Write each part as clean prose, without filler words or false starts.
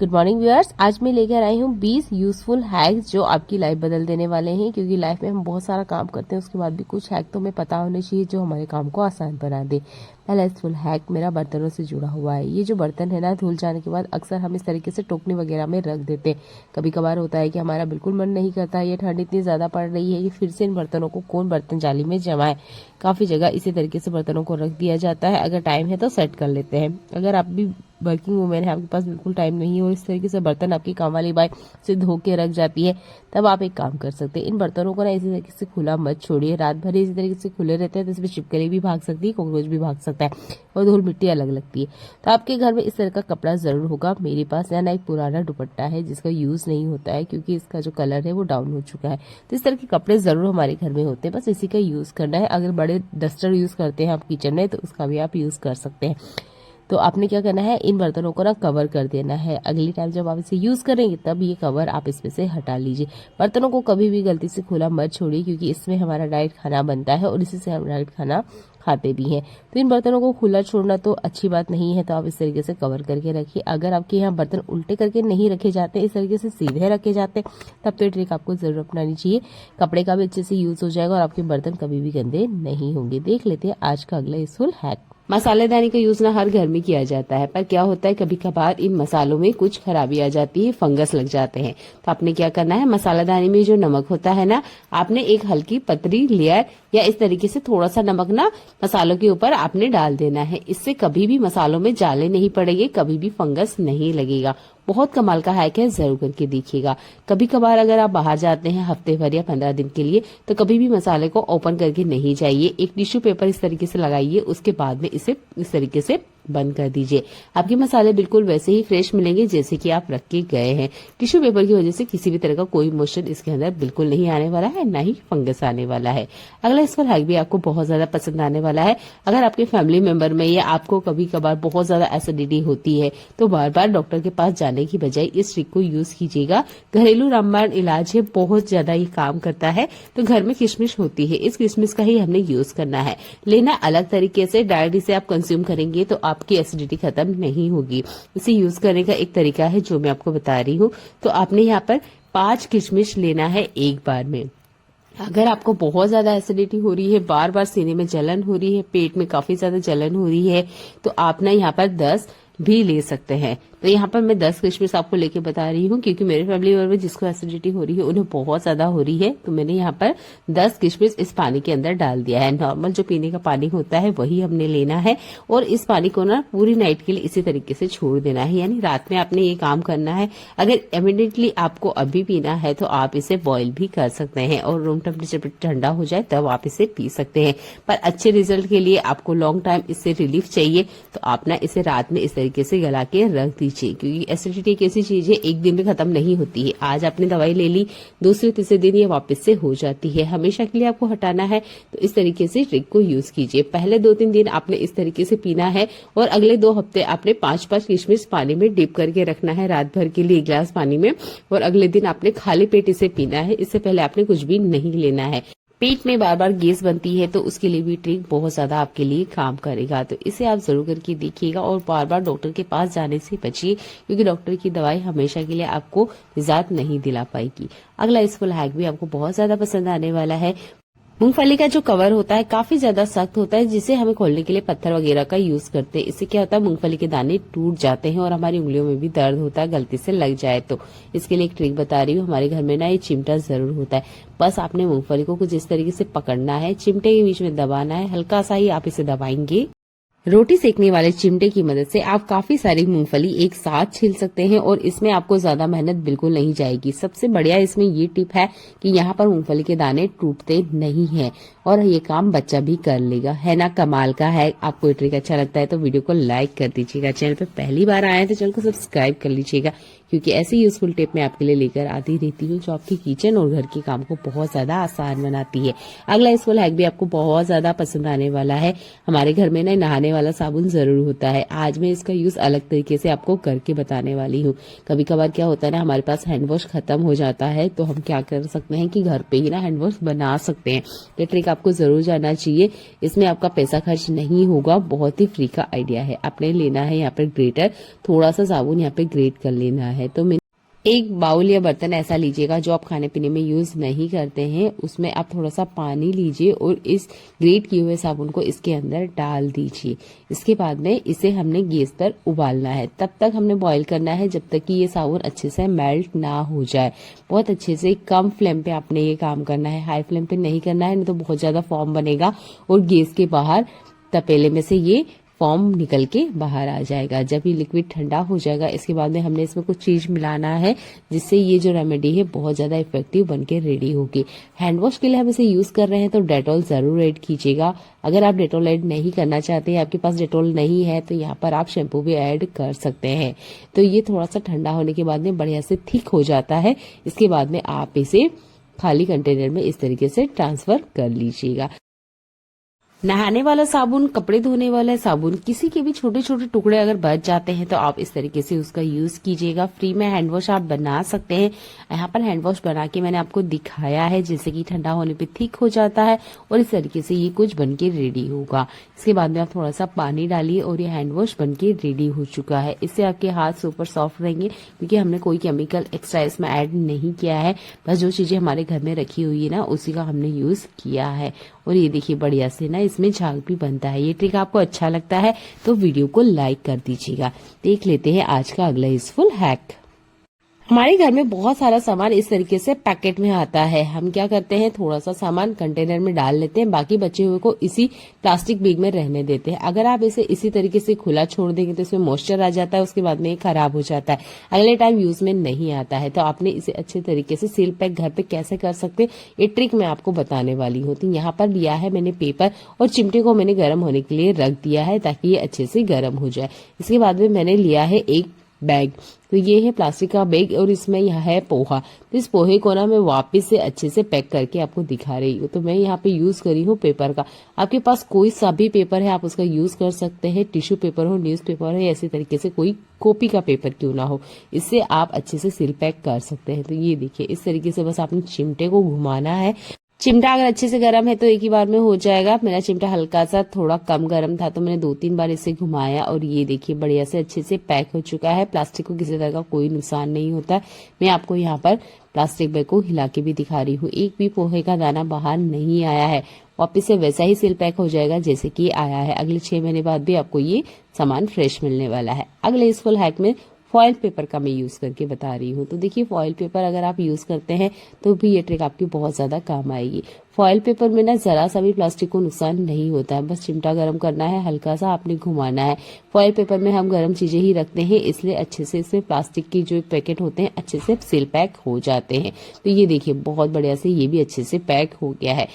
Good morning viewers. आज मैं लेकर आई हूँ 20 यूजफुल हैक्स जो आपकी लाइफ बदल देने वाले हैं, क्योंकि लाइफ में हम बहुत सारा काम करते हैं, उसके बाद भी कुछ हैक तो हमें पता होने चाहिए जो हमारे काम को आसान बना दे। पहला यूजफुल हैक मेरा बर्तनों से जुड़ा हुआ है। ये जो बर्तन है ना, धुल जाने के बाद अक्सर हम इस तरीके से टोकनी वगैरह में रख देते हैं। कभी कभार होता है कि हमारा बिल्कुल मन नहीं करता, ये ठंड इतनी ज्यादा पड़ रही है कि फिर से इन बर्तनों को कौन बर्तन जाली में जमाए। काफी जगह इसी तरीके से बर्तनों को रख दिया जाता है। अगर टाइम है तो सेट कर लेते हैं। अगर आप भी वर्किंग वुमेन है, आपके पास बिल्कुल टाइम नहीं है और इस तरीके से बर्तन आपकी काम वाली बाई से धो के रख जाती है, तब आप एक काम कर सकते हैं। इन बर्तनों को ना इसी तरीके से खुला मत छोड़िए। रात भर इसी तरीके से खुले रहते हैं तो इसमें छिपकली भी भाग सकती है, कॉकरोच भी भाग सकता है और धूल मिट्टी अलग लगती है। तो आपके घर में इस तरह का कपड़ा जरूर होगा। मेरे पास ना एक पुराना दुपट्टा है जिसका यूज नहीं होता है क्योंकि इसका जो कलर है वो डाउन हो चुका है। तो इस तरह के कपड़े जरूर हमारे घर में होते हैं, बस इसी का यूज करना है। अगर बड़े डस्टर यूज करते हैं आप किचन में तो उसका भी आप यूज कर सकते हैं। तो आपने क्या करना है, इन बर्तनों को ना कवर कर देना है। अगली टाइम जब आप इसे यूज करेंगे तब ये कवर आप इसमें से हटा लीजिए। बर्तनों को कभी भी गलती से खुला मत छोड़िए, क्योंकि इसमें हमारा डाइट खाना बनता है और इसी से हम डाइट खाना खाते भी हैं। तो इन बर्तनों को खुला छोड़ना तो अच्छी बात नहीं है, तो आप इस तरीके से कवर करके रखिए। अगर आपके यहाँ बर्तन उल्टे करके नहीं रखे जाते, इस तरीके से सीधे रखे जाते, तब तो ये ट्रिक आपको जरूर अपनानी चाहिए। कपड़े का भी अच्छे से यूज हो जाएगा और आपके बर्तन कभी भी गंदे नहीं होंगे। देख लेते हैं आज का अगला यूजफुल हैक। मसालेदानी का यूज ना हर घर में किया जाता है, पर क्या होता है कभी कभार इन मसालों में कुछ खराबी आ जाती है, फंगस लग जाते हैं। तो आपने क्या करना है, मसालेदानी में जो नमक होता है ना, आपने एक हल्की पतली लेयर या इस तरीके से थोड़ा सा नमक ना मसालों के ऊपर आपने डाल देना है। इससे कभी भी मसालों में जाले नहीं पड़ेंगे, कभी भी फंगस नहीं लगेगा। बहुत कमाल का हैक है, जरूर करके देखिएगा। कभी कभार अगर आप बाहर जाते हैं हफ्ते भर या 15 दिन के लिए, तो कभी भी मसाले को ओपन करके नहीं जाइए। एक टिश्यू पेपर इस तरीके से लगाइए, उसके बाद में इसे इस तरीके से बंद कर दीजिए। आपके मसाले बिल्कुल वैसे ही फ्रेश मिलेंगे जैसे कि आप रख के गए हैं। टिश्यू पेपर की वजह से किसी भी तरह का कोई मोशन इसके अंदर बिल्कुल नहीं आने वाला है, ना ही फंगस आने वाला है। अगला इसका हैक भी आपको बहुत ज्यादा पसंद आने वाला है। अगर आपके फैमिली मेंबर में या आपको कभी कभार बहुत ज्यादा एसिडिटी होती है, तो बार बार डॉक्टर के पास जाने की बजाय इस ट्रिक को यूज कीजिएगा। घरेलू रामबाण इलाज है, बहुत ज्यादा ये काम करता है। तो घर में किशमिश होती है, इस किशमिश का ही हमने यूज करना है। लेना अलग तरीके से, डायरेक्ट इसे आप कंज्यूम करेंगे तो आपकी एसिडिटी खत्म नहीं होगी। इसे यूज करने का एक तरीका है जो मैं आपको बता रही हूँ। तो आपने यहाँ पर 5 किशमिश लेना है एक बार में। अगर आपको बहुत ज्यादा एसिडिटी हो रही है, बार बार सीने में जलन हो रही है, पेट में काफी ज्यादा जलन हो रही है, तो आप ना यहाँ पर 10 भी ले सकते हैं। तो यहाँ पर मैं 10 किशमिश आपको लेके बता रही हूँ, क्योंकि मेरे फैमिली मेंबर में जिसको एसिडिटी हो रही है उन्हें बहुत ज्यादा हो रही है। तो मैंने यहाँ पर 10 किशमिश इस पानी के अंदर डाल दिया है। नॉर्मल जो पीने का पानी होता है वही हमने लेना है और इस पानी को ना पूरी नाइट के लिए इसी तरीके से छोड़ देना है, यानी रात में आपने ये काम करना है। अगर इमीडिएटली आपको अभी पीना है तो आप इसे बॉईल भी कर सकते हैं और रूम टेम्परेचर पर ठंडा हो जाए तब आप इसे पी सकते हैं। पर अच्छे रिजल्ट के लिए आपको लॉन्ग टाइम इससे रिलीफ चाहिए, तो आप ना इसे रात में इस तरीके से गला के रख दीजिए। क्योंकि एसिडिटी एक ऐसी चीज है, एक दिन में खत्म नहीं होती है। आज आपने दवाई ले ली, दूसरे तीसरे दिन ये वापस से हो जाती है। हमेशा के लिए आपको हटाना है, तो इस तरीके से ट्रिक को यूज कीजिए। पहले 2-3 दिन आपने इस तरीके से पीना है और अगले 2 हफ्ते आपने 5-5 किशमिश पानी में डिप करके रखना है रात भर के लिए एक गिलास पानी में, और अगले दिन आपने खाली पेट इसे पीना है। इससे पहले आपने कुछ भी नहीं लेना है। पेट में बार बार गैस बनती है तो उसके लिए भी ट्रिक बहुत ज्यादा आपके लिए काम करेगा। तो इसे आप जरूर करके देखिएगा और बार बार डॉक्टर के पास जाने से बचिए, क्योंकि डॉक्टर की दवाई हमेशा के लिए आपको निजात नहीं दिला पाएगी। अगला यूजफुल हैक भी आपको बहुत ज्यादा पसंद आने वाला है। मूंगफली का जो कवर होता है काफी ज्यादा सख्त होता है, जिसे हमें खोलने के लिए पत्थर वगैरह का यूज करते हैं। इससे क्या होता है, मूंगफली के दाने टूट जाते हैं और हमारी उंगलियों में भी दर्द होता है गलती से लग जाए तो। इसके लिए एक ट्रिक बता रही हूँ। हमारे घर में ना ये चिमटा जरूर होता है। बस आपने मूंगफली को कुछ इस तरीके से पकड़ना है, चिमटे के बीच में दबाना है, हल्का सा ही आप इसे दबाएंगे। रोटी सेकने वाले चिमटे की मदद से आप काफी सारी मूंगफली एक साथ छील सकते हैं और इसमें आपको ज्यादा मेहनत बिल्कुल नहीं जाएगी। सबसे बढ़िया इसमें ये टिप है कि यहाँ पर मूंगफली के दाने टूटते नहीं हैं और ये काम बच्चा भी कर लेगा। है ना कमाल का है। आपको ये ट्रिक अच्छा लगता है तो वीडियो को लाइक कर दीजिएगा। चैनल पे पहली बार आए हैं तो चैनल को सब्सक्राइब कर लीजिएगा, क्योंकि ऐसी यूजफुल टिप मैं आपके लिए लेकर आती रहती हूँ जो आपकी किचन और घर के काम को बहुत ज्यादा आसान बनाती है। अगला यूजफुल हैक भी आपको बहुत ज्यादा पसंद आने वाला है। हमारे घर में ना नहाने वाला साबुन जरूर होता है। आज मैं इसका यूज अलग तरीके से आपको करके बताने वाली हूँ। कभी कभार क्या होता है ना, हमारे पास हैंड वॉश खत्म हो जाता है, तो हम क्या कर सकते हैं कि घर पे ही ना हैंड वॉश बना सकते हैं। ये ट्रिक आपको जरूर जानना चाहिए। इसमें आपका पैसा खर्च नहीं होगा, बहुत ही फ्री का आइडिया है। आपने लेना है यहाँ पे ग्रेटर, थोड़ा सा साबुन यहाँ पे ग्रेट कर लेना है। तो एक बाउल या बर्तन ऐसा लीजिएगा जो आप खाने पीने में यूज नहीं करते हैं, उसमें आप थोड़ा सा पानी लीजिए और इस ग्रेट किए हुए साबुन को इसके अंदर डाल दीजिए। इसके बाद में इसे हमने गैस पर उबालना है, तब तक हमने बॉईल करना है जब तक कि ये साबुन अच्छे से मेल्ट ना हो जाए। बहुत अच्छे से कम फ्लेम पे आपने ये काम करना है, हाई फ्लेम पे नहीं करना है, नहीं तो बहुत ज्यादा फॉर्म बनेगा और गैस के बाहर तपेले में से ये फॉर्म निकल के बाहर आ जाएगा। जब ये लिक्विड ठंडा हो जाएगा, इसके बाद में हमने इसमें कुछ चीज मिलाना है जिससे ये जो रेमेडी है बहुत ज्यादा इफेक्टिव बनके रेडी होगी। हैंड वॉश के लिए हम इसे यूज कर रहे हैं तो डेटॉल जरूर ऐड कीजिएगा। अगर आप डेटॉल ऐड नहीं करना चाहते हैं, आपके पास डेटॉल नहीं है, तो यहाँ पर आप शैम्पू भी ऐड कर सकते हैं। तो ये थोड़ा सा ठंडा होने के बाद में बढ़िया से थिक हो जाता है। इसके बाद में आप इसे खाली कंटेनर में इस तरीके से ट्रांसफर कर लीजिएगा। नहाने वाला साबुन, कपड़े धोने वाला साबुन, किसी के भी छोटे छोटे टुकड़े अगर बच जाते हैं तो आप इस तरीके से उसका यूज कीजिएगा। फ्री में हैंड वॉश आप बना सकते हैं। यहाँ पर हैंड वॉश बना के मैंने आपको दिखाया है, जैसे कि ठंडा होने पे थिक हो जाता है और इस तरीके से ये कुछ बनके रेडी होगा। इसके बाद में आप थोड़ा सा पानी डालिए और ये हैंड वॉश बनके रेडी हो चुका है। इससे आपके हाथ सुपर सॉफ्ट रहेंगे क्योंकि हमने कोई केमिकल एक्स्ट्रा इसमें ऐड नहीं किया है। बस जो चीजें हमारे घर में रखी हुई है ना, उसी का हमने यूज किया है। और ये देखिए बढ़िया से ना इसमें झाग भी बनता है। ये ट्रिक आपको अच्छा लगता है तो वीडियो को लाइक कर दीजिएगा। देख लेते हैं आज का अगला यूजफुल हैक। हमारे घर में बहुत सारा सामान इस तरीके से पैकेट में आता है। हम क्या करते हैं, थोड़ा सा सामान कंटेनर में डाल लेते हैं, बाकी बचे हुए को इसी प्लास्टिक बैग में रहने देते हैं। अगर आप इसे इसी तरीके से खुला छोड़ देंगे तो इसमें मॉइस्चर आ जाता है, उसके बाद में ये खराब हो जाता है, अगले टाइम यूज में नहीं आता है। तो आपने इसे अच्छे तरीके से सील पैक घर पे कैसे कर सकते, ये ट्रिक मैं आपको बताने वाली हूँ। तो यहाँ पर लिया है मैंने पेपर और चिमटे को मैंने गर्म होने के लिए रख दिया है ताकि ये अच्छे से गर्म हो जाए। इसके बाद में मैंने लिया है एक बैग, तो ये है प्लास्टिक का बैग और इसमें यह है पोहा। तो इस पोहे को ना मैं वापस से अच्छे से पैक करके आपको दिखा रही हूँ। तो मैं यहाँ पे यूज करी हूँ पेपर का। आपके पास कोई सा भी पेपर है आप उसका यूज कर सकते हैं, टिश्यू पेपर हो, न्यूज पेपर हो, ऐसे तरीके से कोई कॉपी का पेपर क्यों ना हो, इससे आप अच्छे से सील पैक कर सकते हैं। तो ये देखिए इस तरीके से बस आपने चिमटे को घुमाना है। चिमटा अगर अच्छे से गर्म है तो एक ही बार में हो जाएगा। मेरा चिमटा हल्का सा थोड़ा कम गर्म था तो मैंने 2-3 बार इसे घुमाया और ये देखिए बढ़िया से अच्छे से पैक हो चुका है। प्लास्टिक को किसी तरह का कोई नुकसान नहीं होता। मैं आपको यहाँ पर प्लास्टिक बैग को हिला के भी दिखा रही हूँ, एक भी पोहे का दाना बाहर नहीं आया है। वापिस से वैसा ही सील पैक हो जाएगा जैसे कि आया है। अगले 6 महीने बाद भी आपको ये सामान फ्रेश मिलने वाला है। अगले इस फुल हैक में फॉयल पेपर का मैं यूज करके बता रही हूँ। तो देखिए फॉयल पेपर अगर आप यूज करते हैं तो भी ये ट्रिक आपकी बहुत ज्यादा काम आएगी। फॉयल पेपर में ना जरा सा भी प्लास्टिक को नुकसान नहीं होता है, बस चिमटा गर्म करना है, हल्का सा आपने घुमाना है। फॉयल पेपर में हम गर्म चीजें ही रखते हैं, इसलिए अच्छे से इसमें प्लास्टिक की जो पैकेट होते हैं अच्छे से सील पैक हो जाते हैं। तो ये देखिए बहुत बढ़िया से ये भी अच्छे से पैक हो गया है।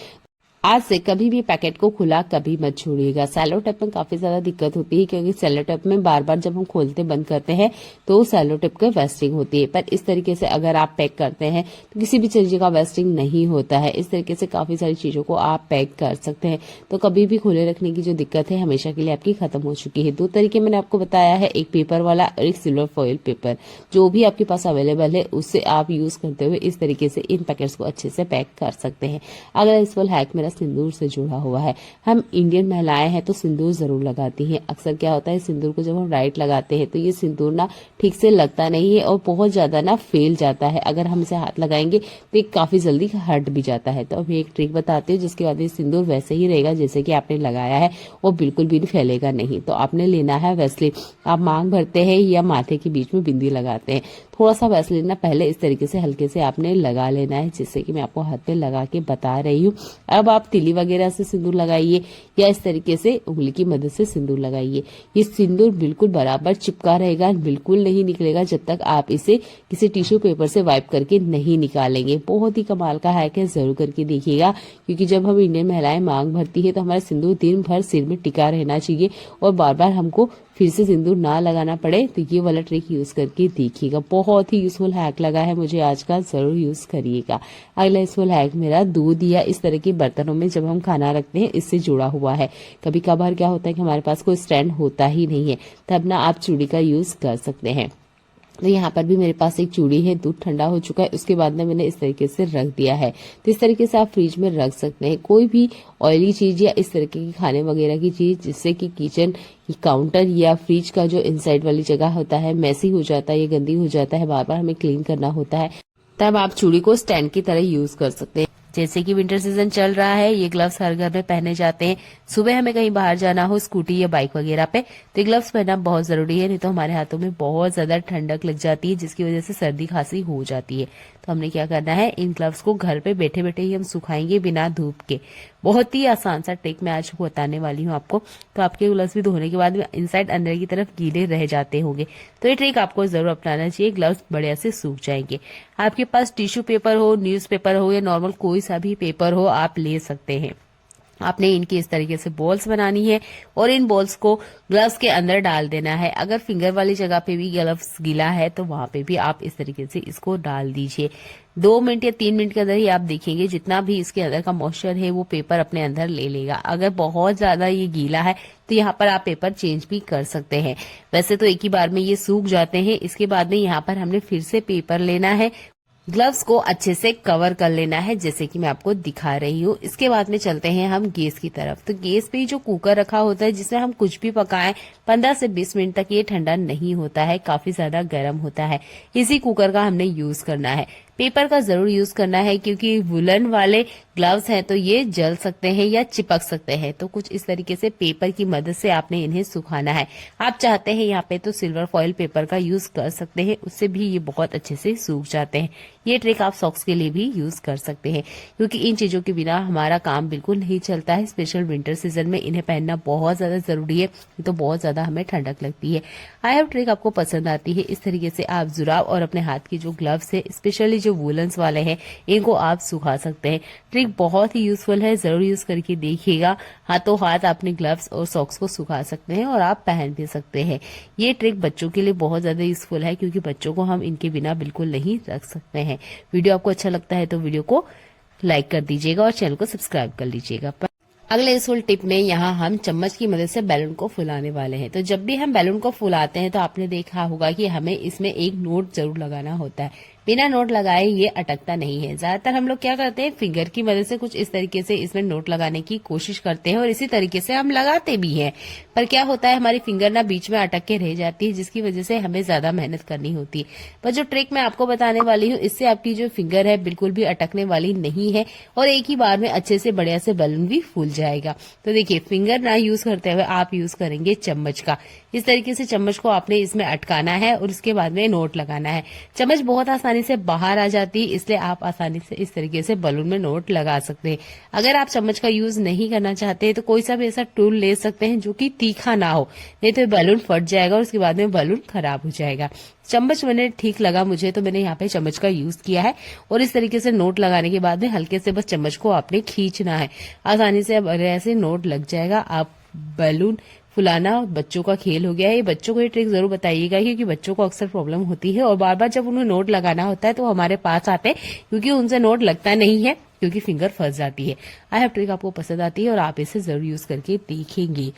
आज से कभी भी पैकेट को खुला कभी मत छोड़िएगा। सेलो टेप में काफी ज्यादा दिक्कत होती है क्योंकि सेलो टेप में बार बार जब हम खोलते बंद करते हैं तो सेलो टेप का वेस्टिंग होती है, पर इस तरीके से अगर आप पैक करते हैं तो किसी भी चीज का वेस्टिंग नहीं होता है। इस तरीके से काफी सारी चीजों को आप पैक कर सकते हैं। तो कभी भी खुले रखने की जो दिक्कत है हमेशा के लिए आपकी खत्म हो चुकी है। 2 तरीके मैंने आपको बताया है, एक पेपर वाला और एक सिल्वर फॉइल पेपर। जो भी आपके पास अवेलेबल है उससे आप यूज करते हुए इस तरीके से इन पैकेट्स को अच्छे से पैक कर सकते हैं। अगला इस फुल हैक मेरा सिंदूर से जुड़ा हुआ है। हम इंडियन महिलाएं हैं तो सिंदूर जरूर लगाती हैं। अक्सर क्या होता है, सिंदूर को जब हम राइट लगाते हैं तो ये सिंदूर ना ठीक से लगता नहीं है और बहुत ज्यादा ना फैल जाता है। अगर हम इसे हाथ लगाएंगे तो ये काफी जल्दी हट भी जाता है। तो अब एक ट्रिक बताती हूँ जिसके बाद ये सिंदूर वैसे ही रहेगा जैसे कि आपने लगाया है, वो बिल्कुल भी फैलेगा नहीं। तो आपने लेना है वैसलीन। आप मांग भरते हैं या माथे के बीच में बिंदी लगाते हैं, थोड़ा सा वैसलीन ना पहले इस तरीके से हल्के से आपने लगा लेना है, जिससे कि मैं आपको हाथ पे लगा के बता रही हूँ। अब आप तिली वगैरह से सिंदूर लगाइए या इस तरीके से उंगली की मदद से सिंदूर लगाइए। ये सिंदूर बिल्कुल बराबर चिपका रहेगा, बिल्कुल नहीं निकलेगा जब तक आप इसे किसी टिश्यू पेपर से वाइप करके नहीं निकालेंगे। बहुत ही कमाल का हैक है, जरूर करके देखिएगा। क्योंकि जब हम इंडियन महिलाएं मांग भरती है तो हमारा सिंदूर दिन भर सिर में टिका रहना चाहिए और बार बार हमको फिर से सिंदूर ना लगाना पड़े। तो ये वाला ट्रिक यूज करके देखिएगा, बहुत ही यूजफुल हैक लगा है मुझे आज का, जरूर यूज करिएगा। अगला यूजफुल हैक मेरा दूध या इस तरह के बर्तनों में जब हम खाना रखते हैं इससे जुड़ा हुआ है। कभी कभार क्या होता है कि हमारे पास कोई स्टैंड होता ही नहीं है, तब ना आप चूड़ी का यूज कर सकते हैं। तो यहाँ पर भी मेरे पास एक चूड़ी है, दूध ठंडा हो चुका है, उसके बाद में मैंने इस तरीके से रख दिया है। तो इस तरीके से आप फ्रिज में रख सकते हैं कोई भी ऑयली चीज या इस तरीके की खाने वगैरह की चीज, जिससे कि किचन काउंटर या फ्रिज का जो इनसाइड वाली जगह होता है मैसी हो जाता है, ये गंदी हो जाता है, बार बार हमें क्लीन करना होता है। तब आप चूड़ी को स्टैंड की तरह यूज कर सकते हैं। जैसे कि विंटर सीजन चल रहा है, ये ग्लव्स हर घर में पहने जाते हैं। सुबह हमें कहीं बाहर जाना हो स्कूटी या बाइक वगैरह पे, तो ग्लव्स पहनना बहुत जरूरी है, नहीं तो हमारे हाथों में बहुत ज्यादा ठंडक लग जाती है, जिसकी वजह से सर्दी खांसी हो जाती है। तो हमने क्या करना है, इन ग्लव्स को घर पे बैठे बैठे ही हम सुखाएंगे बिना धूप के। बहुत ही आसान सा ट्रिक मैं आज बताने वाली हूँ आपको। तो आपके ग्लव्स भी धोने के बाद इनसाइड अंदर की तरफ गीले रह जाते होंगे, तो ये ट्रिक आपको जरूर अपनाना चाहिए। ग्लव्स बढ़िया से सूख जाएंगे। आपके पास टिश्यू पेपर हो, न्यूज़पेपर हो या नॉर्मल कोई सा भी पेपर हो, आप ले सकते हैं। आपने इनकी इस तरीके से बॉल्स बनानी है और इन बॉल्स को ग्लव्स के अंदर डाल देना है। अगर फिंगर वाली जगह पे भी ग्लव्स गीला है तो वहां पे भी आप इस तरीके से इसको डाल दीजिए। 2 मिनट या 3 मिनट के अंदर ही आप देखेंगे जितना भी इसके अंदर का मॉइस्चर है वो पेपर अपने अंदर ले लेगा। अगर बहुत ज्यादा ये गीला है तो यहाँ पर आप पेपर चेंज भी कर सकते हैं। वैसे तो एक ही बार में ये सूख जाते हैं। इसके बाद में यहाँ पर हमने फिर से पेपर लेना है, ग्लव्स को अच्छे से कवर कर लेना है, जैसे कि मैं आपको दिखा रही हूँ। इसके बाद में चलते हैं हम गैस की तरफ। तो गैस पे जो कुकर रखा होता है जिसमें हम कुछ भी पकाएं, 15 से 20 मिनट तक ये ठंडा नहीं होता है, काफी ज्यादा गर्म होता है। इसी कुकर का हमने यूज करना है। पेपर का जरूर यूज करना है, क्योंकि वुलन वाले ग्लव्स हैं तो ये जल सकते हैं या चिपक सकते हैं। तो कुछ इस तरीके से पेपर की मदद से आपने इन्हें सुखाना है। आप चाहते हैं यहाँ पे तो सिल्वर फॉइल पेपर का यूज कर सकते हैं, उससे भी ये बहुत अच्छे से सूख जाते हैं। ये ट्रिक आप सॉक्स के लिए भी यूज कर सकते हैं, क्योंकि इन चीजों के बिना हमारा काम बिल्कुल नहीं चलता है। स्पेशल विंटर सीजन में इन्हें पहनना बहुत ज्यादा जरूरी है, तो बहुत ज्यादा हमें ठंडक लगती है। आई होप ट्रिक आपको पसंद आती है। इस तरीके से आप जुराब और अपने हाथ की जो ग्लव्स है, स्पेशली जो वुलन्स वाले हैं, इनको आप सुखा सकते हैं। ट्रिक बहुत ही यूजफुल है, जरूर यूज करके देखिएगा। हाथों हाथ अपने ग्लव्स और सॉक्स को सुखा सकते हैं और आप पहन भी सकते हैं। ये ट्रिक बच्चों के लिए बहुत ज्यादा यूजफुल है, क्योंकि बच्चों को हम इनके बिना बिल्कुल नहीं रख सकते हैं। वीडियो आपको अच्छा लगता है तो वीडियो को लाइक कर दीजिएगा और चैनल को सब्सक्राइब कर लीजिएगा। अगले यूजफुल टिप में यहाँ हम चम्मच की मदद से बैलून को फुलाने वाले हैं। तो जब भी हम बैलून को फुलाते हैं तो आपने देखा होगा कि हमें इसमें एक नोट जरूर लगाना होता है। बिना नोट लगाए ये अटकता नहीं है। ज्यादातर हम लोग क्या करते हैं, फिंगर की मदद से कुछ इस तरीके से इसमें नोट लगाने की कोशिश करते हैं और इसी तरीके से हम लगाते भी हैं। पर क्या होता है, हमारी फिंगर ना बीच में अटक के रह जाती है, जिसकी वजह से हमें ज्यादा मेहनत करनी होती है। पर जो ट्रिक मैं आपको बताने वाली हूँ, इससे आपकी जो फिंगर है बिल्कुल भी अटकने वाली नहीं है और एक ही बार में अच्छे से बढ़िया से बैलून भी फूल जाएगा। तो देखिए, फिंगर ना यूज करते हुए आप यूज करेंगे चम्मच का। इस तरीके से चम्मच को आपने इसमें अटकाना है और उसके बाद में नोट लगाना है। चम्मच बहुत आसानी से बाहर आ जाती है, इसलिए आप आसानी से इस तरीके से बलून में नोट लगा सकते हैं। अगर आप चम्मच का यूज नहीं करना चाहते तो कोई सा भी ऐसा टूल ले सकते हैं जो कि तीखा ना हो, नहीं तो बैलून फट जाएगा और उसके बाद में बैलून खराब हो जाएगा। चम्मच मैंने ठीक लगा मुझे, तो मैंने यहाँ पे चम्मच का यूज किया है और इस तरीके से नोट लगाने के बाद में हल्के से बस चम्मच को आपने खींचना है। आसानी से अब ऐसे नोट लग जाएगा। आप बैलून फुलाना बच्चों का खेल हो गया है। ये बच्चों को ये ट्रिक जरूर बताइएगा, क्योंकि बच्चों को अक्सर प्रॉब्लम होती है और बार बार जब उन्हें नोट लगाना होता है तो हमारे पास आते हैं, क्योंकि उनसे नोट लगता नहीं है, क्योंकि फिंगर फंस जाती है। आई होप ट्रिक आपको पसंद आती है और आप इसे जरूर यूज करके देखेंगे।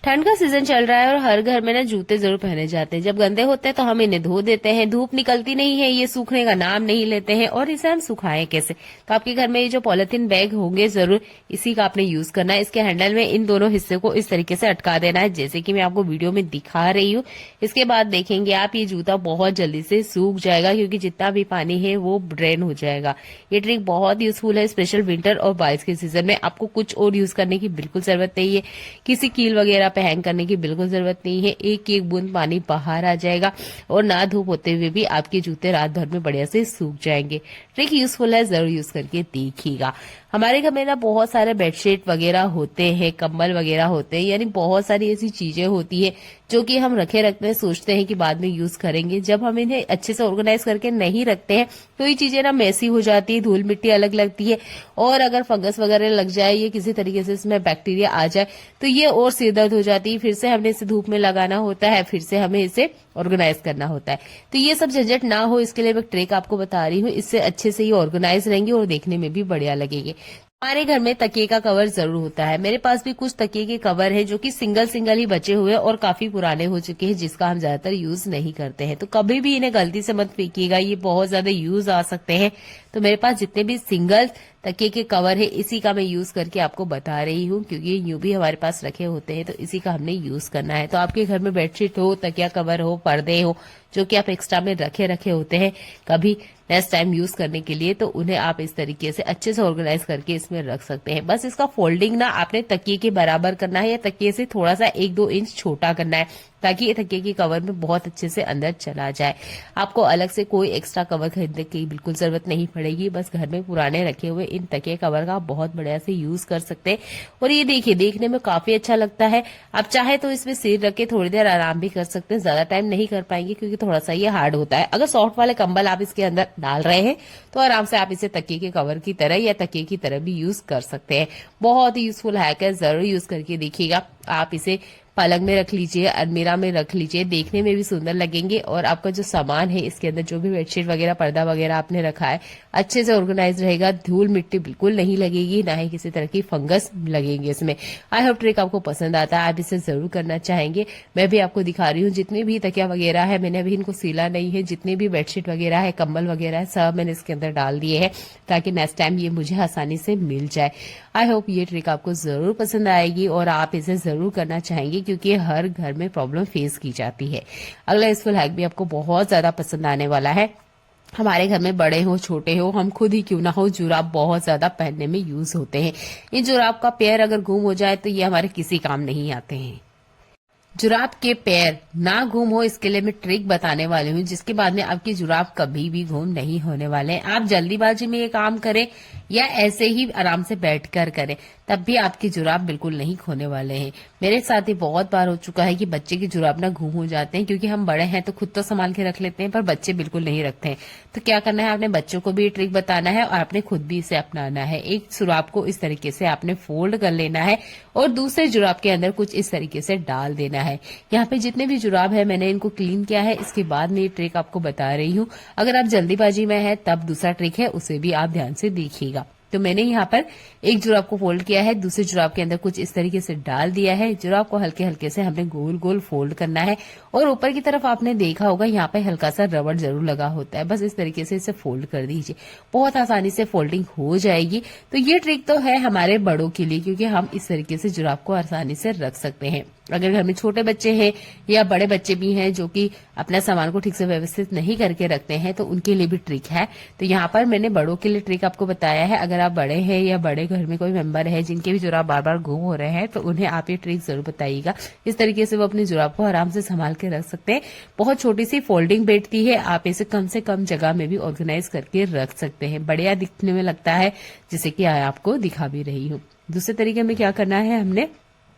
ठंड का सीजन चल रहा है और हर घर में ना जूते जरूर पहने जाते हैं। जब गंदे होते हैं तो हम इन्हें धो देते हैं, धूप निकलती नहीं है, ये सूखने का नाम नहीं लेते हैं और इसे हम सुखाएं कैसे। तो आपके घर में ये जो पॉलिथीन बैग होंगे जरूर इसी का आपने यूज करना है। इसके हैंडल में इन दोनों हिस्से को इस तरीके से अटका देना है, जैसे कि मैं आपको वीडियो में दिखा रही हूँ। इसके बाद देखेंगे आप, ये जूता बहुत जल्दी से सूख जाएगा, क्योंकि जितना भी पानी है वो ड्रेन हो जाएगा। ये ट्रिक बहुत यूजफुल है, स्पेशल विंटर और बारिश के सीजन में। आपको कुछ और यूज करने की बिल्कुल जरूरत नहीं है, किसी कील वगैरह पे हैंग करने की बिल्कुल जरूरत नहीं है। एक एक बूंद पानी बाहर आ जाएगा और ना धूप होते हुए भी आपके जूते रात भर में बढ़िया से सूख जाएंगे। ट्रिक यूजफुल है, जरूर यूज करके देखिएगा। हमारे घर में ना बहुत सारे बेडशीट वगैरह होते हैं, कंबल वगैरह होते हैं, यानी बहुत सारी ऐसी चीजें होती है जो कि हम रखे रखते हैं, सोचते हैं कि बाद में यूज करेंगे। जब हम इन्हें अच्छे से ऑर्गेनाइज करके नहीं रखते हैं तो ये चीजें ना मैसी हो जाती है, धूल मिट्टी अलग लगती है और अगर फंगस वगैरह लग जाए, ये किसी तरीके से इसमें बैक्टीरिया आ जाए तो ये और सिर दर्द हो जाती है। फिर से हमने इसे धूप में लगाना होता है, फिर से हमें इसे ऑर्गेनाइज करना होता है। तो ये सब झंझट ना हो, इसके लिए मैं ट्रिक आपको बता रही हूँ। इससे अच्छे से ये ऑर्गेनाइज रहेंगे और देखने में भी बढ़िया लगेंगे। हमारे घर में तकिए का कवर जरूर होता है। मेरे पास भी कुछ तकिए के कवर हैं जो कि सिंगल सिंगल ही बचे हुए और काफी पुराने हो चुके हैं, जिसका हम ज्यादातर यूज नहीं करते हैं। तो कभी भी इन्हें गलती से मत फेंकिएगा, ये बहुत ज्यादा यूज आ सकते हैं। तो मेरे पास जितने भी सिंगल तकिए के कवर है, इसी का मैं यूज करके आपको बता रही हूँ, क्योंकि यूं भी हमारे पास रखे होते हैं, तो इसी का हमने यूज करना है। तो आपके घर में बेडशीट हो, तकिया कवर हो, पर्दे हो, जो कि आप एक्स्ट्रा में रखे होते हैं कभी नेक्स्ट टाइम यूज करने के लिए, तो उन्हें आप इस तरीके से अच्छे से ऑर्गेनाइज करके इसमें रख सकते हैं। बस इसका फोल्डिंग ना आपने तकिए के बराबर करना है या तकिए से थोड़ा सा 1-2 इंच छोटा करना है, ताकि ये तकिए के कवर में बहुत अच्छे से अंदर चला जाए। आपको अलग से कोई एक्स्ट्रा कवर खरीदने की बिल्कुल जरूरत नहीं पड़ेगी। बस घर में पुराने रखे हुए इन तकिए कवर का बहुत बढ़िया से यूज कर सकते हैं। और ये देखिए, देखने में काफी अच्छा लगता है। आप चाहे तो इसमें सिर रख के थोड़ी देर आराम भी कर सकते हैं। ज्यादा टाइम नहीं कर पाएंगे क्योंकि थोड़ा सा ये हार्ड होता है। अगर सॉफ्ट वाले कंबल आप इसके अंदर डाल रहे हैं तो आराम से आप इसे तकिए के कवर की तरह या तकिए की तरह भी यूज कर सकते हैं। बहुत ही यूजफुल हैक है, जरूर यूज करके देखिएगा। आप इसे पलंग में रख लीजिए, अलमीरा में रख लीजिए, देखने में भी सुंदर लगेंगे। और आपका जो सामान है इसके अंदर, जो भी बेडशीट वगैरह, पर्दा वगैरह आपने रखा है, अच्छे से ऑर्गेनाइज रहेगा। धूल मिट्टी बिल्कुल नहीं लगेगी, ना ही किसी तरह की फंगस लगेंगे इसमें। आई होप ट्रिक आपको पसंद आता है, आप इसे जरूर करना चाहेंगे। मैं भी आपको दिखा रही हूँ, जितने भी तकिया वगैरह है, मैंने अभी इनको सीला नहीं है। जितने भी बेडशीट वगैरह है, कंबल वगैरह है, सब मैंने इसके अंदर डाल दिए हैं, ताकि नेक्स्ट टाइम ये मुझे आसानी से मिल जाए। आई होप ये ट्रिक आपको जरूर पसंद आएगी और आप इसे जरूर करना चाहेंगे, क्योंकि हर घर में प्रॉब्लम फेस की जाती है। अगला यूजफुल हैक भी आपको बहुत ज्यादा पसंद आने वाला है। हमारे घर में बड़े हो छोटे हो, हम खुद ही क्यों ना हो, जुराब बहुत ज्यादा पहनने में यूज होते हैं। इन जुराब का पैर अगर गुम हो जाए तो ये हमारे किसी काम नहीं आते हैं। जुराब के पैर ना गुम हो, इसके लिए मैं ट्रिक बताने वाली हूँ, जिसके बाद में आपकी जुराब कभी भी गुम नहीं होने वाले हैं। आप जल्दीबाजी में ये काम करें या ऐसे ही आराम से बैठकर करें, तब भी आपकी जुराब बिल्कुल नहीं खोने वाले हैं। मेरे साथ ही बहुत बार हो चुका है कि बच्चे की जुराब ना गुम हो जाते हैं, क्योंकि हम बड़े हैं तो खुद तो संभाल के रख लेते हैं, पर बच्चे बिल्कुल नहीं रखते हैं। तो क्या करना है, आपने बच्चों को भी ये ट्रिक बताना है और आपने खुद भी इसे अपनाना है। एक जुराब को इस तरीके से आपने फोल्ड कर लेना है और दूसरे जुराब के अंदर कुछ इस तरीके से डाल देना है। यहाँ पे जितने भी जुराब है मैंने इनको क्लीन किया है, इसके बाद में ये ट्रिक आपको बता रही हूँ। अगर आप जल्दीबाजी में है तब दूसरा ट्रिक है, उसे भी आप ध्यान से देखिएगा। तो मैंने यहाँ पर एक जुराब को फोल्ड किया है, दूसरे जुराब के अंदर कुछ इस तरीके से डाल दिया है। जुराब को हल्के हल्के से हमने गोल गोल फोल्ड करना है और ऊपर की तरफ आपने देखा होगा यहाँ पे हल्का सा रबड़ जरूर लगा होता है। बस इस तरीके से इसे फोल्ड कर दीजिए, बहुत आसानी से फोल्डिंग हो जाएगी। तो ये ट्रिक तो है हमारे बड़ों के लिए, क्योंकि हम इस तरीके से जुराब को आसानी से रख सकते हैं। अगर घर में छोटे बच्चे हैं या बड़े बच्चे भी हैं जो कि अपना सामान को ठीक से व्यवस्थित नहीं करके रखते हैं, तो उनके लिए भी ट्रिक है। तो यहाँ पर मैंने बड़ों के लिए ट्रिक आपको बताया है। अगर आप बड़े हैं या बड़े घर में कोई मेंबर है जिनके भी जुराब बार बार गुम हो रहे हैं, तो उन्हें आप ये ट्रिक जरूर बताइएगा। इस तरीके से वो अपनी जुराब को आराम से संभाल के रख सकते हैं। बहुत छोटी सी फोल्डिंग बैठती है, आप इसे कम से कम जगह में भी ऑर्गेनाइज करके रख सकते हैं। बढ़िया दिखने में लगता है, जैसे कि आपको दिखा भी रही हूँ। दूसरे तरीके में क्या करना है, हमने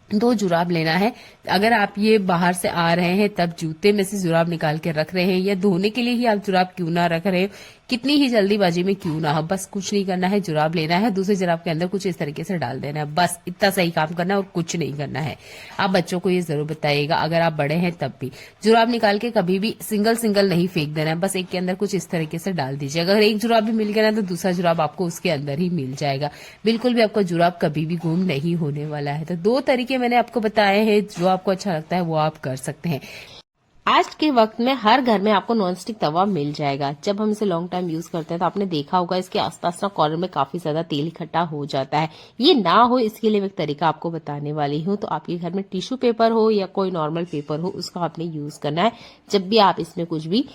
2 जुराब लेना है। अगर आप ये बाहर से आ रहे हैं तब जूते में से जुराब निकाल के रख रहे हैं, या धोने के लिए ही आप जुराब क्यों ना रख रहे हो, कितनी ही जल्दीबाजी में क्यों ना हो, बस कुछ नहीं करना है, जुराब लेना है, दूसरे जुराब के अंदर कुछ इस तरीके से डाल देना है। बस इतना सही काम करना है और कुछ नहीं करना है। आप बच्चों को ये जरूर बताइएगा, अगर आप बड़े हैं तब भी जुराब निकाल के कभी भी सिंगल सिंगल नहीं फेंक देना है। बस एक के अंदर कुछ इस तरीके से डाल दीजिए। अगर एक जुराब भी मिल गया ना, तो दूसरा जुराब आपको उसके अंदर ही मिल जाएगा। बिल्कुल भी आपका जुराब कभी भी गुम नहीं होने वाला है। तो 2 तरीके मैंने आपको बताए हैं, जो आपको अच्छा लगता है वो आप कर सकते हैं। आज के वक्त में हर घर में आपको नॉनस्टिक तवा मिल जाएगा। जब हम इसे लॉन्ग टाइम यूज करते हैं तो आपने देखा होगा इसके आसपास ना कॉर्नर में काफी ज्यादा तेल इकट्ठा हो जाता है। ये ना हो, इसके लिए मैं एक तरीका आपको बताने वाली हूँ। तो आपके घर में टिश्यू पेपर हो या कोई नॉर्मल पेपर हो, उसका आपने यूज करना है जब भी आप इसमें कुछ भी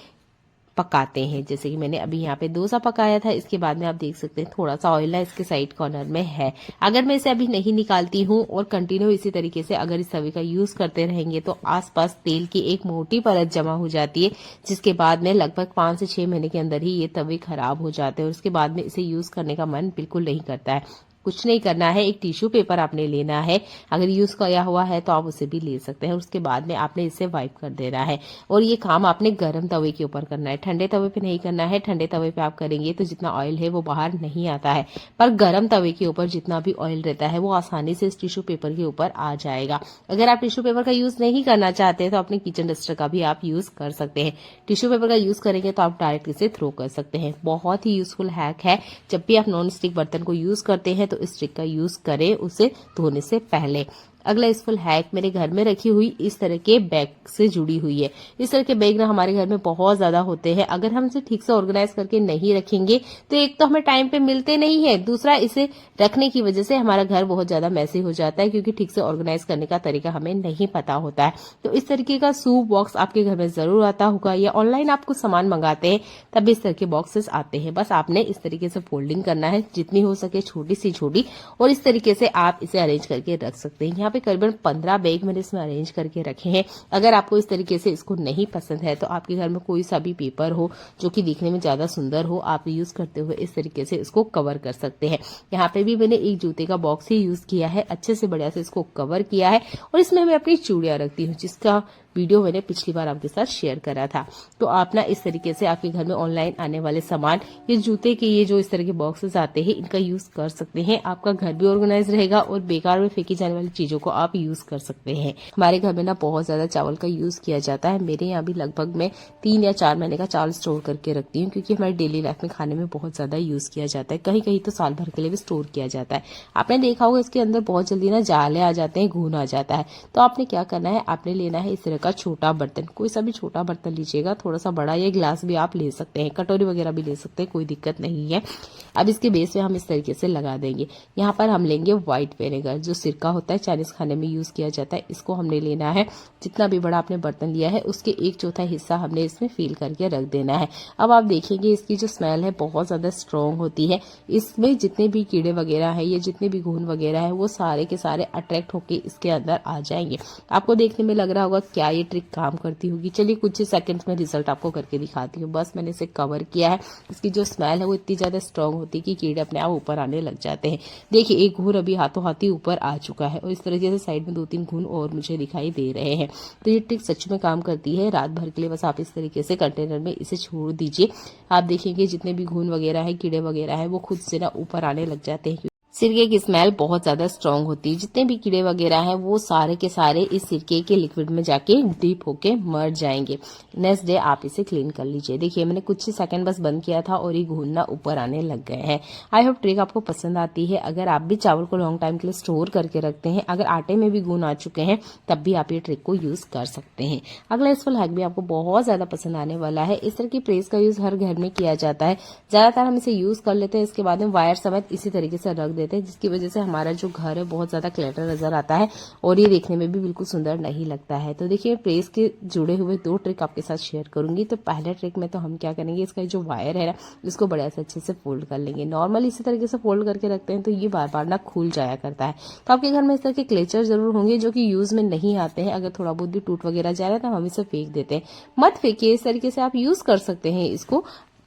पकाते हैं। जैसे कि मैंने अभी यहाँ पे डोसा पकाया था, इसके बाद में आप देख सकते हैं थोड़ा सा ऑयल है इसके साइड कॉर्नर में है। अगर मैं इसे अभी नहीं निकालती हूँ और कंटिन्यू इसी तरीके से अगर इस तवे का यूज करते रहेंगे, तो आसपास तेल की एक मोटी परत जमा हो जाती है, जिसके बाद में लगभग 5 से 6 महीने के अंदर ही ये तवे खराब हो जाते हैं और उसके बाद में इसे यूज करने का मन बिल्कुल नहीं करता है। कुछ नहीं करना है, एक टिश्यू पेपर आपने लेना है, अगर यूज किया हुआ है तो आप उसे भी ले सकते हैं। उसके बाद में आपने इसे वाइप कर देना है और ये काम आपने गर्म तवे के ऊपर करना है, ठंडे तवे पे नहीं करना है। ठंडे तवे पे आप करेंगे तो जितना ऑयल है वो बाहर नहीं आता है, पर गर्म तवे के ऊपर जितना भी ऑयल रहता है वो आसानी से इस टिश्यू पेपर के ऊपर आ जाएगा। अगर आप टिश्यू पेपर का यूज नहीं करना चाहते तो अपने किचन डस्टर का भी आप यूज कर सकते हैं। टिश्यू पेपर का यूज करेंगे तो आप डायरेक्ट इसे थ्रो कर सकते हैं। बहुत ही यूजफुल हैक है। जब भी आप नॉन स्टिक बर्तन को यूज करते हैं तो इस ट्रिक का यूज करें उसे धोने से पहले। अगला यूजफुल हैक मेरे घर में रखी हुई इस तरह के बैग से जुड़ी हुई है। इस तरह के बैग ना हमारे घर में बहुत ज्यादा होते हैं। अगर हम इसे ठीक से ऑर्गेनाइज करके नहीं रखेंगे तो एक तो हमें टाइम पे मिलते नहीं है, दूसरा इसे रखने की वजह से हमारा घर बहुत ज्यादा मैसी हो जाता है, क्योंकि ठीक से ऑर्गेनाइज करने का तरीका हमें नहीं पता होता है। तो इस तरीके का सूप बॉक्स आपके घर में जरूर आता होगा, या ऑनलाइन आप कुछ सामान मंगाते हैं तब इस तरह के बॉक्सेस आते हैं। बस आपने इस तरीके से फोल्डिंग करना है, जितनी हो सके छोटी सी छोटी, और इस तरीके से आप इसे अरेंज करके रख सकते हैं। यहाँ पे करीबन 15 बैग मैंने इसमें अरेंज करके रखे हैं। अगर आपको इस तरीके से इसको नहीं पसंद है तो आपके घर में कोई सा भी पेपर हो जो कि दिखने में ज्यादा सुंदर हो, आप यूज करते हुए इस तरीके से इसको कवर कर सकते हैं। यहाँ पे भी मैंने एक जूते का बॉक्स ही यूज किया है, अच्छे से बढ़िया से इसको कवर किया है, और इसमें मैं अपनी चूड़ियां रखती हूँ, जिसका वीडियो मैंने पिछली बार आपके साथ शेयर करा था। तो आप ना इस तरीके से आपके घर में ऑनलाइन आने वाले सामान, ये जूते के ये जो इस तरह के बॉक्सेस आते हैं, इनका यूज कर सकते हैं। आपका घर भी ऑर्गेनाइज रहेगा और बेकार में फेंकी जाने वाली चीजों को आप यूज कर सकते हैं। हमारे घर में ना बहुत ज्यादा चावल का यूज किया जाता है। मेरे यहाँ भी लगभग मैं 3 या 4 महीने का चावल स्टोर करके रखती हूँ, क्योंकि हमारी डेली लाइफ में खाने में बहुत ज्यादा यूज किया जाता है। कहीं कहीं तो साल भर के लिए भी स्टोर किया जाता है। आपने देखा होगा इसके अंदर बहुत जल्दी ना जाले आ जाते हैं, घुन आ जाता है। तो आपने क्या करना है, आपने लेना है इस तरह का छोटा बर्तन, कोई सा भी छोटा बर्तन लीजिएगा, थोड़ा सा बड़ा या गिलास भी आप ले सकते हैं, कटोरी वगैरह भी ले सकते हैं, कोई दिक्कत नहीं है। अब इसके बेस में हम इस तरीके से लगा देंगे। यहाँ पर हम लेंगे व्हाइट विनेगर, जो सिरका होता है चाइनीज खाने में यूज किया जाता है, इसको हमने लेना है। जितना भी बड़ा आपने बर्तन लिया है उसके 1/4 हिस्सा हमने इसमें फिल करके रख देना है। अब आप देखेंगे इसकी जो स्मेल है बहुत ज्यादा स्ट्रॉन्ग होती है। इसमें जितने भी कीड़े वगैरह है या जितने भी घुन वगैरह है वो सारे के सारे अट्रैक्ट होके इसके अंदर आ जाएंगे। आपको देखने में लग रहा होगा क्या ये ट्रिक काम करती होगी। चलिए कुछ ही सेकंड्स में रिजल्ट आपको करके दिखाती हूँ। बस मैंने इसे कवर किया है। इसकी जो स्मेल है वो इतनी ज्यादा स्ट्रॉन्ग होती है कि कीड़े अपने आप ऊपर आने लग जाते हैं। देखिए एक घूर अभी हाथों हाथी ऊपर आ चुका है, और इस तरीके से साइड में 2-3 घून और मुझे दिखाई दे रहे हैं। तो ये ट्रिक सच में काम करती है। रात भर के लिए बस आप इस तरीके से कंटेनर में इसे छोड़ दीजिए। आप देखेंगे जितने भी घून वगैरह है, कीड़े वगैरह है, वो खुद से ना ऊपर आने लग जाते हैं। सिरके की स्मेल बहुत ज्यादा स्ट्रॉन्ग होती है। जितने भी कीड़े वगैरह हैं वो सारे के सारे इस सिरके के लिक्विड में जाके डीप होके मर जाएंगे। नेक्स्ट डे आप इसे क्लीन कर लीजिए। देखिए मैंने कुछ ही सेकंड बस बंद किया था और ये घूनना ऊपर आने लग गए हैं। आई होप ट्रिक आपको पसंद आती है। अगर आप भी चावल को लॉन्ग टाइम के लिए स्टोर करके रखते हैं, अगर आटे में भी घून आ चुके हैं, तब भी आप ये ट्रिक को यूज कर सकते हैं। अगला यूजफुल हैक भी आपको बहुत ज्यादा पसंद आने वाला है। इस तरह की प्रेस का यूज हर घर में किया जाता है। ज्यादातर हम इसे यूज कर लेते हैं, इसके बाद में वायर समेत इसी तरीके से रख देते हैं, जिसकी वजह से हमारा जो घर है बहुत ज्यादा क्लटर नजर आता है और ये देखने में भी बिल्कुल सुंदर नहीं लगता है। तो देखिए प्रेस के जुड़े हुए 2 ट्रिक आपके साथ शेयर करूंगी। तो पहले ट्रिक में तो हम क्या करेंगे, इसका जो वायर है ना इसको बड़े से अच्छे से फोल्ड कर लेंगे। नॉर्मली इसी तरीके से फोल्ड करके रखते हैं तो ये बार बार ना खुल जाया करता है। तो आपके घर में इस तरह के क्लेचर जरूर होंगे जो कि यूज में नहीं आते हैं। अगर थोड़ा बहुत भी टूट वगैरह जा रहा है तो हम इसे फेंक देते हैं। मत फेंकिए, इस तरीके से आप यूज कर सकते हैं इसको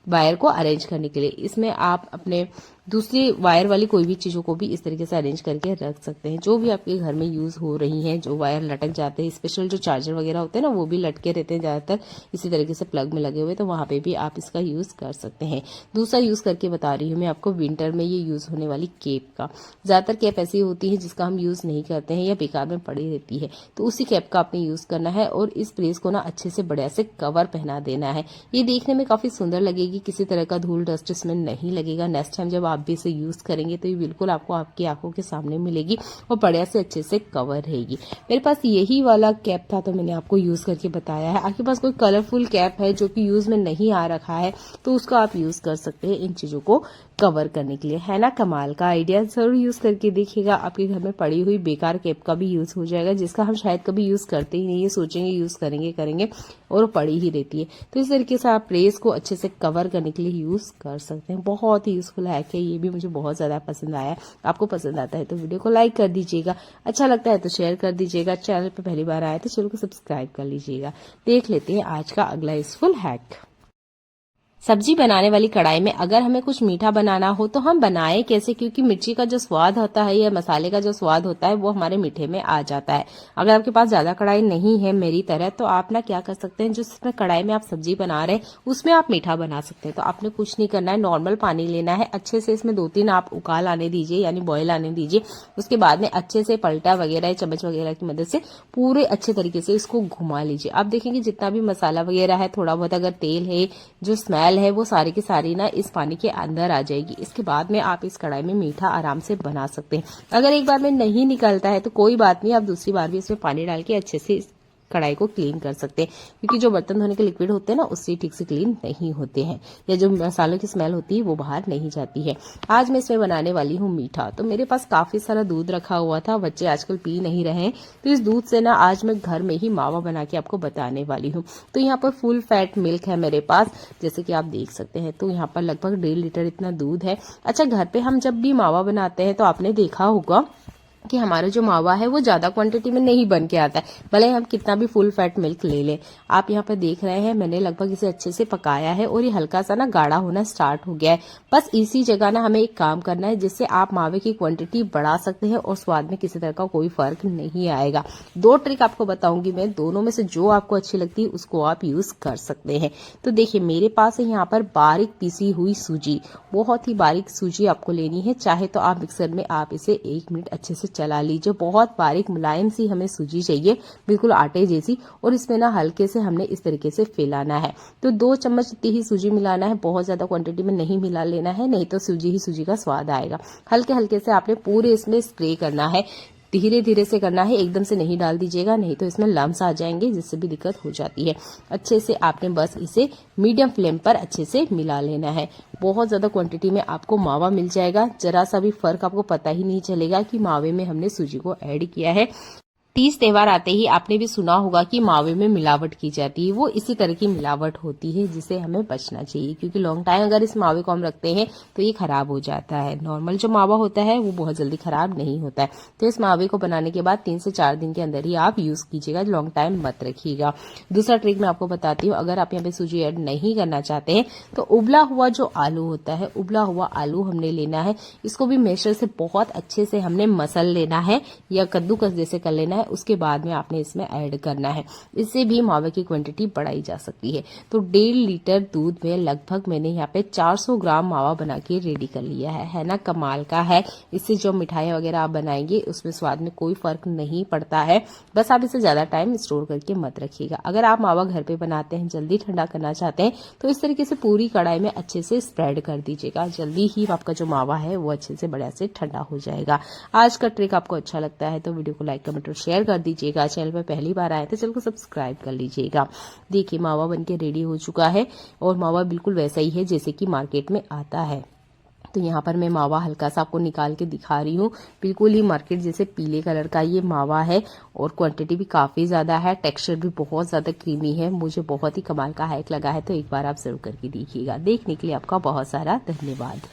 वायर को अरेंज करने के लिए। इसमें आप अपने दूसरी वायर वाली कोई भी चीजों को भी इस तरीके से अरेंज करके रख सकते हैं। जो भी आपके घर में यूज हो रही हैं, जो वायर लटक जाते हैं, स्पेशल जो चार्जर वगैरह होते हैं ना वो भी लटके रहते हैं ज्यादातर इसी तरीके से प्लग में लगे हुए, तो वहां पे भी आप इसका यूज कर सकते हैं। दूसरा यूज करके बता रही हूँ मैं आपको विंटर में ये यूज होने वाली केप का। ज्यादातर कैप ऐसी होती है जिसका हम यूज नहीं करते हैं या बेकार में पड़ी रहती है, तो उसी कैप का आपने यूज करना है और इस प्रेस को ना अच्छे से बढ़िया से कवर पहना देना है। ये देखने में काफी सुंदर लगेगी, किसी तरह का धूल डस्ट इसमें नहीं लगेगा। नेक्स्ट टाइम जब आप भी इसे यूज करेंगे तो ये बिल्कुल आपको आपकी आंखों के सामने मिलेगी और बढ़िया से अच्छे से कवर रहेगी। मेरे पास यही वाला कैप था तो मैंने आपको यूज करके बताया है। आपके पास कोई कलरफुल कैप है जो कि यूज में नहीं आ रखा है तो उसको आप यूज कर सकते हैं इन चीजों को कवर करने के लिए। है ना कमाल का आइडिया, जरूर यूज करके देखिएगा। आपके घर में पड़ी हुई बेकार कैप का भी यूज हो जाएगा, जिसका हम शायद कभी यूज करते ही नहीं है, सोचेंगे यूज करेंगे और पड़ी ही रहती है। तो इस तरीके से आप प्रेस को अच्छे से कवर करने के लिए यूज कर सकते हैं। बहुत ही यूजफुल हैक है, ये भी मुझे बहुत ज्यादा पसंद आया। आपको पसंद आता है तो वीडियो को लाइक कर दीजिएगा, अच्छा लगता है तो शेयर कर दीजिएगा। चैनल पर पहली बार आए तो चैनल को सब्सक्राइब कर लीजिएगा। देख लेते हैं आज का अगला यूजफुल हैक। सब्जी बनाने वाली कढ़ाई में अगर हमें कुछ मीठा बनाना हो तो हम बनाएं कैसे, क्योंकि मिर्ची का जो स्वाद होता है या मसाले का जो स्वाद होता है वो हमारे मीठे में आ जाता है। अगर आपके पास ज्यादा कढ़ाई नहीं है मेरी तरह, तो आप ना क्या कर सकते हैं, जिसमें कढ़ाई में आप सब्जी बना रहे हैं उसमें आप मीठा बना सकते हैं। तो आपने कुछ नहीं करना है, नॉर्मल पानी लेना है, अच्छे से इसमें 2-3 आप उकाल आने दीजिए यानी बॉयल आने दीजिए। उसके बाद में अच्छे से पलटा वगैरह चम्मच वगैरह की मदद से पूरे अच्छे तरीके से इसको घुमा लीजिए। आप देखेंगे जितना भी मसाला वगैरह है, थोड़ा बहुत अगर तेल है, जो स्मेल स्मेल है वो सारी की सारी ना इस पानी के अंदर आ जाएगी। इसके बाद में आप इस कढ़ाई में मीठा आराम से बना सकते हैं। अगर एक बार में नहीं निकलता है तो कोई बात नहीं, आप दूसरी बार भी इसमें पानी डाल के अच्छे से कढ़ाई को क्लीन कर सकते हैं, क्योंकि जो बर्तन धोने के लिक्विड होते हैं ना उससे ठीक से क्लीन नहीं होते हैं, या जो मसालों की स्मेल होती है वो बाहर नहीं जाती है। आज मैं इसमें बनाने वाली हूँ मीठा। तो मेरे पास काफी सारा दूध रखा हुआ था, बच्चे आजकल पी नहीं रहे हैं, तो इस दूध से ना आज मैं घर में ही मावा बना के आपको बताने वाली हूँ। तो यहाँ पर फुल फैट मिल्क है मेरे पास, जैसे कि आप देख सकते हैं। तो यहाँ पर लगभग 1.5 लीटर इतना दूध है। अच्छा, घर पे हम जब भी मावा बनाते हैं तो आपने देखा होगा कि हमारा जो मावा है वो ज्यादा क्वांटिटी में नहीं बन के आता है, भले हम कितना भी फुल फैट मिल्क ले लें। आप यहाँ पर देख रहे हैं मैंने लगभग इसे अच्छे से पकाया है और ये हल्का सा ना गाढ़ा होना स्टार्ट हो गया है। बस इसी जगह ना हमें एक काम करना है जिससे आप मावे की क्वांटिटी बढ़ा सकते हैं और स्वाद में किसी तरह का कोई फर्क नहीं आएगा। 2 ट्रिक आपको बताऊंगी मैं, दोनों में से जो आपको अच्छी लगती है उसको आप यूज कर सकते हैं। तो देखिए मेरे पास है यहाँ पर बारीक पीसी हुई सूजी, बहुत ही बारीक सूजी आपको लेनी है। चाहे तो आप मिक्सर में आप इसे 1 मिनट अच्छे से चला लीजिए। बहुत बारीक मुलायम सी हमें सूजी चाहिए, बिल्कुल आटे जैसी। और इसमें ना हल्के से हमने इस तरीके से फैलाना है। तो 2 चम्मच इतनी ही सूजी मिलाना है, बहुत ज्यादा क्वांटिटी में नहीं मिला लेना है, नहीं तो सूजी ही सूजी का स्वाद आएगा। हल्के हल्के से आपने पूरे इसमें स्प्रे करना है, धीरे धीरे से करना है, एकदम से नहीं डाल दीजिएगा, नहीं तो इसमें लम्स आ जाएंगे जिससे भी दिक्कत हो जाती है। अच्छे से आपने बस इसे मीडियम फ्लेम पर अच्छे से मिला लेना है। बहुत ज्यादा क्वांटिटी में आपको मावा मिल जाएगा, जरा सा भी फर्क आपको पता ही नहीं चलेगा कि मावे में हमने सूजी को ऐड किया है। तीज त्योहार आते ही आपने भी सुना होगा कि मावे में मिलावट की जाती है, वो इसी तरह की मिलावट होती है जिसे हमें बचना चाहिए, क्योंकि लॉन्ग टाइम अगर इस मावे को हम रखते हैं तो ये खराब हो जाता है। नॉर्मल जो मावा होता है वो बहुत जल्दी खराब नहीं होता है। तो इस मावे को बनाने के बाद 3 से 4 दिन के अंदर ही आप यूज कीजिएगा, लॉन्ग टाइम मत रखिएगा। दूसरा ट्रिक मैं आपको बताती हूँ, अगर आप यहाँ पे सूजी ऐड नहीं करना चाहते हैं तो उबला हुआ जो आलू होता है, उबला हुआ आलू हमने लेना है, इसको भी मैशर से बहुत अच्छे से हमने मसल लेना है या कद्दूकस जैसे कर लेना है। उसके बाद में आपने इसमें ऐड करना है, इससे भी मावे की क्वांटिटी बढ़ाई जा सकती है। तो 1.5 लीटर दूध में लगभग मैंने यहाँ पे 400 ग्राम मावा बना के रेडी कर लिया है ना, कमाल का है। इससे जो मिठाई वगैरह आप बनाएंगे उसमें स्वाद में कोई फर्क नहीं पड़ता है। बस आप इसे ज्यादा टाइम स्टोर करके मत रखिएगा। अगर आप मावा घर पे बनाते हैं, जल्दी ठंडा करना चाहते हैं, तो इस तरीके से पूरी कढ़ाई में अच्छे से स्प्रेड कर दीजिएगा, जल्दी ही आपका जो मावा है वो अच्छे से बढ़िया से ठंडा हो जाएगा। आज का ट्रिक आपको अच्छा लगता है तो वीडियो को लाइक कमेंट और शेयर कर दीजिएगा। चैनल पर पहली बार आए तो चैनल को सब्सक्राइब कर लीजिएगा। देखिए मावा बनके रेडी हो चुका है और मावा बिल्कुल वैसा ही है जैसे कि मार्केट में आता है। तो यहाँ पर मैं मावा हल्का सा आपको निकाल के दिखा रही हूँ, बिल्कुल ही मार्केट जैसे पीले कलर का ये मावा है और क्वांटिटी भी काफी ज्यादा है, टेक्सचर भी बहुत ज्यादा क्रीमी है। मुझे बहुत ही कमाल का हैक लगा है, तो एक बार आप जरूर करके देखिएगा। देखने के लिए आपका बहुत सारा धन्यवाद।